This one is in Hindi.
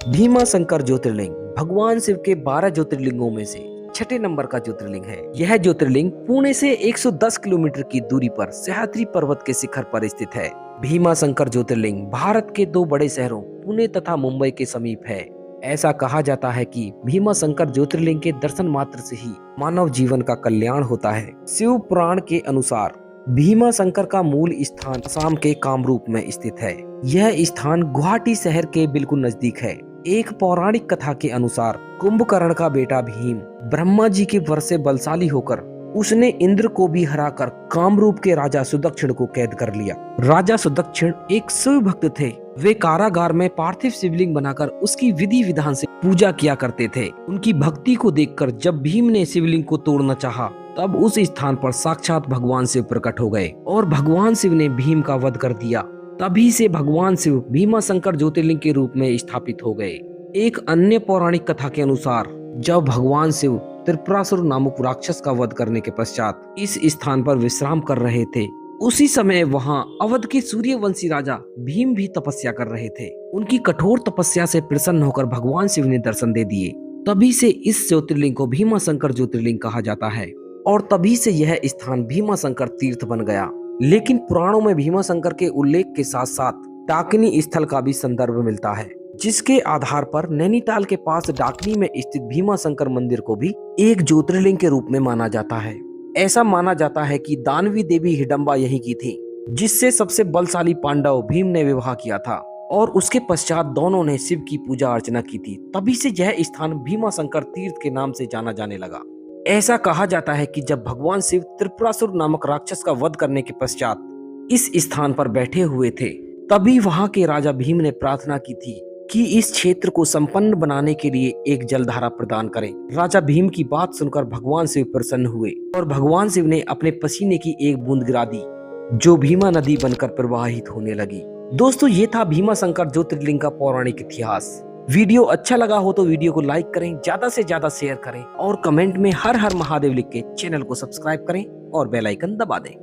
भीमा शंकर ज्योतिर्लिंग भगवान शिव के 12 ज्योतिर्लिंगों में से छठे नंबर का ज्योतिर्लिंग है। यह ज्योतिर्लिंग पुणे से 110 किलोमीटर की दूरी पर सह्याद्री पर्वत के शिखर पर स्थित है। भीमा शंकर ज्योतिर्लिंग भारत के दो बड़े शहरों पुणे तथा मुंबई के समीप है। ऐसा कहा जाता है कि भीमा शंकर ज्योतिर्लिंग के दर्शन मात्र से ही मानव जीवन का कल्याण होता है। शिव पुराण के अनुसार भीमा शंकर का मूल स्थान असम के कामरूप में स्थित है। यह स्थान गुवाहाटी शहर के बिल्कुल नजदीक है। एक पौराणिक कथा के अनुसार कुंभकर्ण का बेटा भीम ब्रह्मा जी के वर से बलशाली होकर उसने इंद्र को भी हराकर कामरूप के राजा सुदक्षिण को कैद कर लिया। राजा सुदक्षिण एक शिव भक्त थे। वे कारागार में पार्थिव शिवलिंग बनाकर उसकी विधि विधान से पूजा किया करते थे। उनकी भक्ति को देखकर जब भीम ने शिवलिंग को तोड़ना चाहा, तब उस स्थान पर साक्षात भगवान शिव प्रकट हो गए और भगवान शिव ने भीम का वध कर दिया। तभी से भगवान शिव भीमा शंकर ज्योतिर्लिंग के रूप में स्थापित हो गए। एक अन्य पौराणिक कथा के अनुसार जब भगवान शिव त्रिपुरासुर नामक राक्षस का वध करने के पश्चात इस स्थान पर विश्राम कर रहे थे, उसी समय वहां अवध के सूर्यवंशी राजा भीम भी तपस्या कर रहे थे। उनकी कठोर तपस्या से प्रसन्न होकर भगवान शिव ने दर्शन दे दिए। तभी से इस ज्योतिर्लिंग को भीमा शंकर ज्योतिर्लिंग कहा जाता है और तभी से यह स्थान भीमा शंकर तीर्थ बन गया। लेकिन पुराणों में भीमा शंकर के उल्लेख के साथ साथ डाकिनी स्थल का भी संदर्भ मिलता है, जिसके आधार पर नैनीताल के पास डाकनी में स्थित भीमा शंकर मंदिर को भी एक ज्योतिर्लिंग के रूप में माना जाता है। ऐसा माना जाता है कि दानवी देवी हिडम्बा यहीं की थी, जिससे सबसे बलशाली पांडव भीम ने विवाह किया था और उसके पश्चात दोनों ने शिव की पूजा अर्चना की थी। तभी से यह स्थान भीमा शंकर तीर्थ के नाम से जाना जाने लगा। ऐसा कहा जाता है कि जब भगवान शिव त्रिपुरासुर नामक राक्षस का वध करने के पश्चात इस स्थान पर बैठे हुए थे, तभी वहां के राजा भीम ने प्रार्थना की थी कि इस क्षेत्र को संपन्न बनाने के लिए एक जलधारा प्रदान करें। राजा भीम की बात सुनकर भगवान शिव प्रसन्न हुए और भगवान शिव ने अपने पसीने की एक बूंद गिरा दी, जो भीमा नदी बनकर प्रवाहित होने लगी। दोस्तों, ये था भीमा शंकर ज्योतिर्लिंग का पौराणिक इतिहास। वीडियो अच्छा लगा हो तो वीडियो को लाइक करें, ज्यादा से ज्यादा शेयर करें और कमेंट में हर हर महादेव लिख के चैनल को सब्सक्राइब करें और बेल आइकन दबा दें।